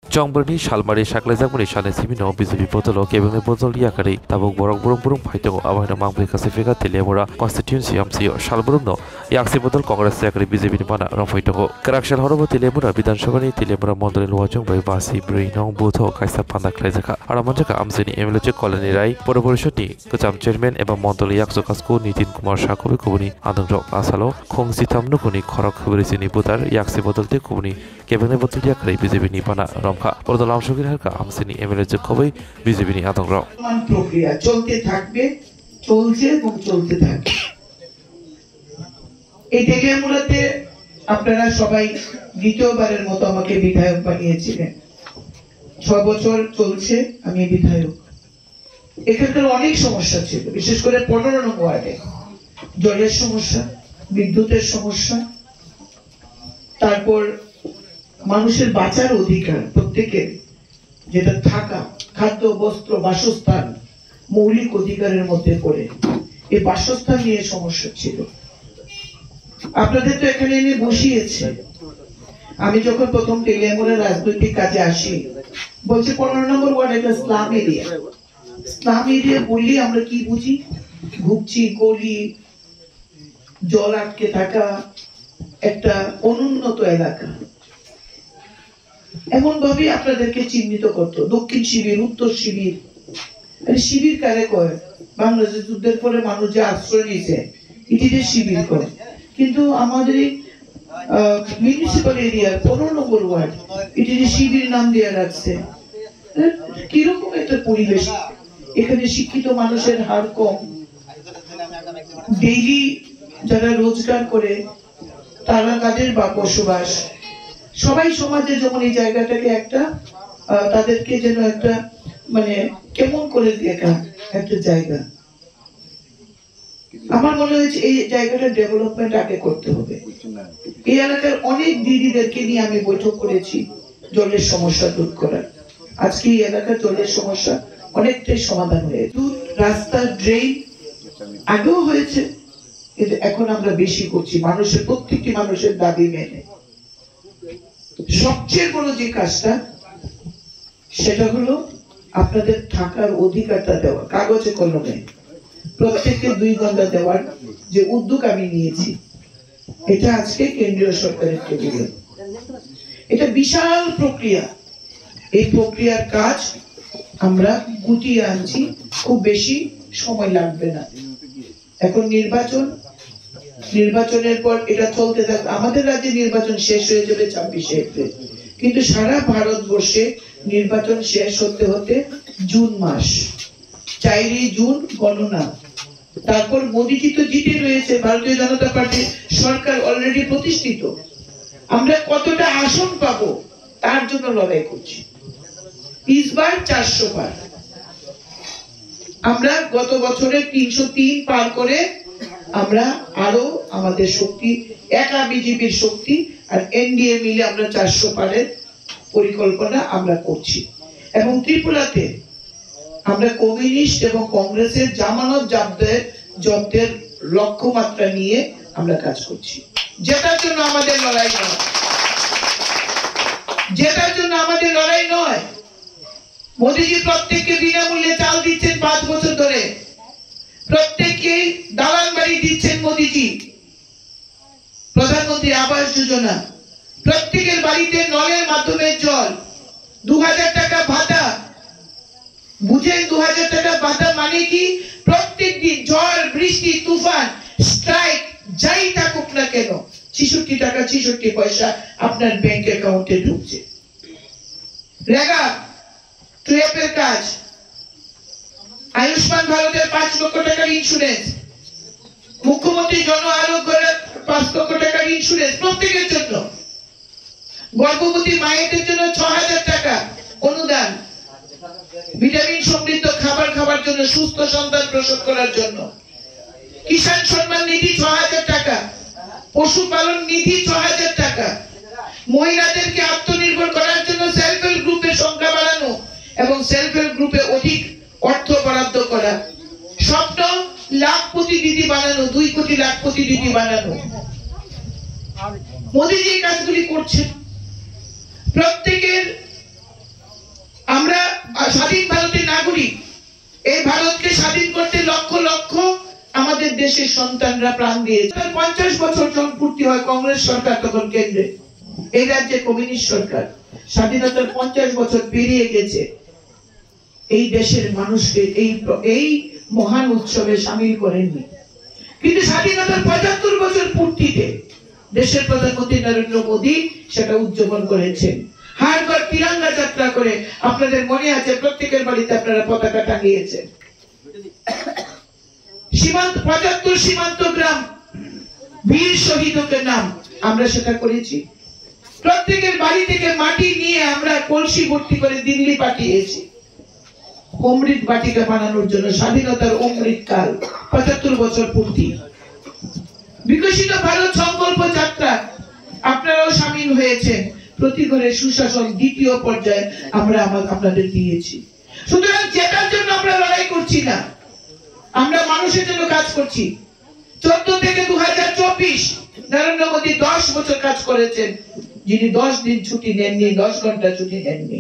정부니 살마리 샤클레자무니 샤네 시미노 비즈비 보톨로 케뱅네 보톨 야카리 타복 보럭 보름 파이토 아바이나 망브리 카세페가 텔레모라 constituency amsiyo salburumno yakse botul congress yakari bjp ni bana rafaitoko correction horobo telemura বিধানসভা ni telemura mondole luwajong bai basi bri nong butho kaisa panda khlajaka aramonjaka amsini mlj colony rai poro porishod ni kacham chairman eba mondole yakso kasko nitin kumar sakobi kubuni adongrok asalo khongsi thamnukuni khorok khubrisini butar yakse botolte kubuni kebengne botul yakari bjp ni bana romkha পরদলাম শকির হারকা আমসিনি MLA জকবই BJP নি আতঙ্করাও প্রক্রিয়া চলতে থাকবে চলছে এবং চলতে থাকবে এই তেলিয়ামুড়াতে আপনারা সবাই দ্বিতীয়বারের মতো আমাকে বিধায়ক বানিয়েছিলেন 6 বছর চলছে আমি বিধায়ক এখানকার অনেক সমস্যা ছিল বিশেষ করে 15 নম্বর ওয়ার্ডে জলের সমস্যা বিদ্যুতের সমস্যা তারপর মানুষের বাঁচার অধিকার প্রত্যেকের যেটা থাকা খাদ্য বস্ত্র বাসস্থান মৌলিক অধিকারের মধ্যে পড়ে এই বাসস্থান নিয়ে সমস্যা ছিল আপনাদের তো এখানে এনে বসিয়েছে আমি যখন প্রথম তেলিয়ামুড়ার রাজনৈতিক কাজে আসি বলছে 15 নম্বর ওয়ার্ড একটা স্লাম এরিয়া বললি আমরা কি বুঝি ঘুপচি গলি জল আটকে থাকা একটা অনুন্নত এলাকা এমন ভাবে আপনাদেরকে চিহ্নিত করতো দক্ষিণ শিবির উত্তর শিবির শিবির কারে কয় বাংলাদেশ যুদ্ধের পরে মানুষ যে আশ্রয় নিয়েছে এটিতে শিবির করে কিন্তু আমাদের মিউনিসিপাল এরিয়ার 15 নম্বর ওয়ার্ড এটিতে শিবির নাম দিয়ে রাখছে কিরকম একটা পরিবেশ এখানে শিক্ষিত মানুষের হার কম ডেইলি যারা রোজগার করে তারা তাদের বা বসবাস সবাই সমাজে যেমন এই জায়গাটাকে একটা তাদেরকে যেন একটা মানে কেমন করে দেখা একটা জায়গা আমার মনে হয়েছে এই জায়গাটা ডেভেলপমেন্ট আগে করতে হবে এই এলাকার অনেক দিদিদেরকে নিয়ে আমি বৈঠক করেছি জলের সমস্যা দূর করার আজকে এই এলাকার জলের সমস্যা অনেকটাই সমাধান হয়েছে রাস্তা ড্রেন আগেও হয়েছে কিন্তু এখন আমরা বেশি করছি মানুষের প্রত্যেকটি মানুষের দাবি মেনে সবচেয়ে বড় যে কাজটা সেটা হলো আপনাদের থাকার অধিকারটা দেওয়া কাগজে কলমে প্রত্যেককে 2 ঘন্টা দেওয়ার যে উদ্যোগ আমি নিয়েছি এটা আজকে কেন্দ্রীয় সরকারের টেবিলে এটা বিশাল প্রক্রিয়া এই প্রক্রিয়ার কাজ আমরা গুটিয়ে আনছি খুব বেশি সময় লাগবে না এখন নির্বাচনের পর এটা চলতে থাকবে আমাদের রাজ্যে নির্বাচন শেষ হয়ে যাবে 26 এপ্রিল কিন্তু সারা ভারতবর্ষে নির্বাচন শেষ হতে হতে জুন মাস 4 জুন গণনা তারপর মোদিজি তো জিতে রয়েছে ভারতীয় জনতা পার্টি সরকার অলরেডি প্রতিষ্ঠিত আমরা কতটা আসন পাবো তার জন্য লড়াই করছি ইসবার 400 পার আমরা গত বছরে 303 পার করে আমরা আরো আমাদের শক্তি একা বিজেপির শক্তি আর এনডিএ মিলে আমরা 400 পারের পরিকল্পনা আমরা করছি এবং ত্রিপুরাতে আমরা কমিউনিস্ট এবং কংগ্রেসের জামানত জব্দের লক্ষ্যমাত্রা নিয়ে আমরা কাজ করছি যেটার জন্য আমাদের লড়াই নয় মোদিজি প্রত্যেককে বিনামূল্যে চাল দিচ্ছেন 5 বছর ধরে প্রত্যেককে দালান বাড়ি দিচ্ছেন মোদিজি প্রধানমন্ত্রী আবাস যোজনা প্রত্যেকের বাড়িতে নলের মাধ্যমে জল 2000 টাকা ভাতা বুঝেন 2000 টাকা ভাতা মানে কি প্রত্যেক দিন ঝড় বৃষ্টি তুফান স্ট্রাইক যাই থাকুক না কেন 66 টাকা 66 পয়সা আপনার ব্যাংক অ্যাকাউন্টে ঢুকছে রেগা টুয়েপের কাজ আয়ুষ্মান ভারতের 5 লক্ষ টাকার ইন্স্যুরেন্স মুখ্যমন্ত্রী জন আরোগ্যের 5 লক্ষ টাকার ইন্স্যুরেন্স প্রত্যেকের জন্য গর্ভবতী মায়েদের জন্য 6000 টাকা অনুদান ভিটামিন সমৃদ্ধ খাবার খাওয়ার জন্য সুস্থ সন্তান প্রসব করার জন্য কিষাণ সম্মান নিধি 6000 টাকা পশুপালন নিধি 6000 টাকা মহিলাদেরকে আত্মনির্ভর করার জন্য সেলফ হেল্প গ্রুপের সংখ্যা বাড়ানো এবং সেলফ হেল্প গ্রুপে অধিক অর্থ বরাদ্দ করা স্বপ্ন লাখপতি দিদি বানানো 2 কোটি লাখপতি দিদি বানানো মোদিজি এই কাজগুলি করছেন প্রত্যেকের স্বাধীন ভারতের নাগরিক। এই ভারতকে স্বাধীন করতে লক্ষ লক্ষ আমাদের দেশের সন্তানরা প্রাণ দিয়েছে। 50 বছর যখন পূর্তি হয় কংগ্রেস সরকার তখন কেন্দ্রে, এই রাজ্যে কমিউনিস্ট সরকার, স্বাধীনতার 50 বছর পেরিয়ে গেছে। এই দেশের মানুষকে এই মহান উৎসবে সামিল করেননি। কিন্তু স্বাধীনতার 75 বছর পূর্তিতে দেশের প্রধানমন্ত্রী নরেন্দ্র মোদী সেটা উদযাপন করেছেন। হারবার তিরঙ্গা যাত্রা করে, আপনাদের মনে আছে প্রত্যেকের বাড়িতে আপনারা পতাকা টাঙিয়েছেন। সীমান্ত 75 সীমান্ত গ্রাম বীর শহীদদের নাম আমরা সেটা করেছি। প্রত্যেকের বাড়ি থেকে মাটি নিয়ে আমরা কলসি ভর্তি করে দিল্লি পাঠিয়েছি অমৃত বাটিকা বানানোর জন্য। স্বাধীনতার অমৃত কাল 75 বছর পূর্তি। বিকশিত ভারত সংকল্প যাত্রা আপনারাও সামিল হয়েছেন। প্রতি ঘরে সুশাসন দ্বিতীয় পর্যায়ে আমরা আপনাদের দিয়েছি। সুতরাং যেটার জন্য আমরা লড়াই করছি না, আমরা মানুষের জন্য কাজ করছি। 14 থেকে 2024 নরেন্দ্র মোদী 10 বছর কাজ করেছেন, যিনি 10 দিন ছুটি নেননি, 10 ঘন্টা ছুটি নেননি।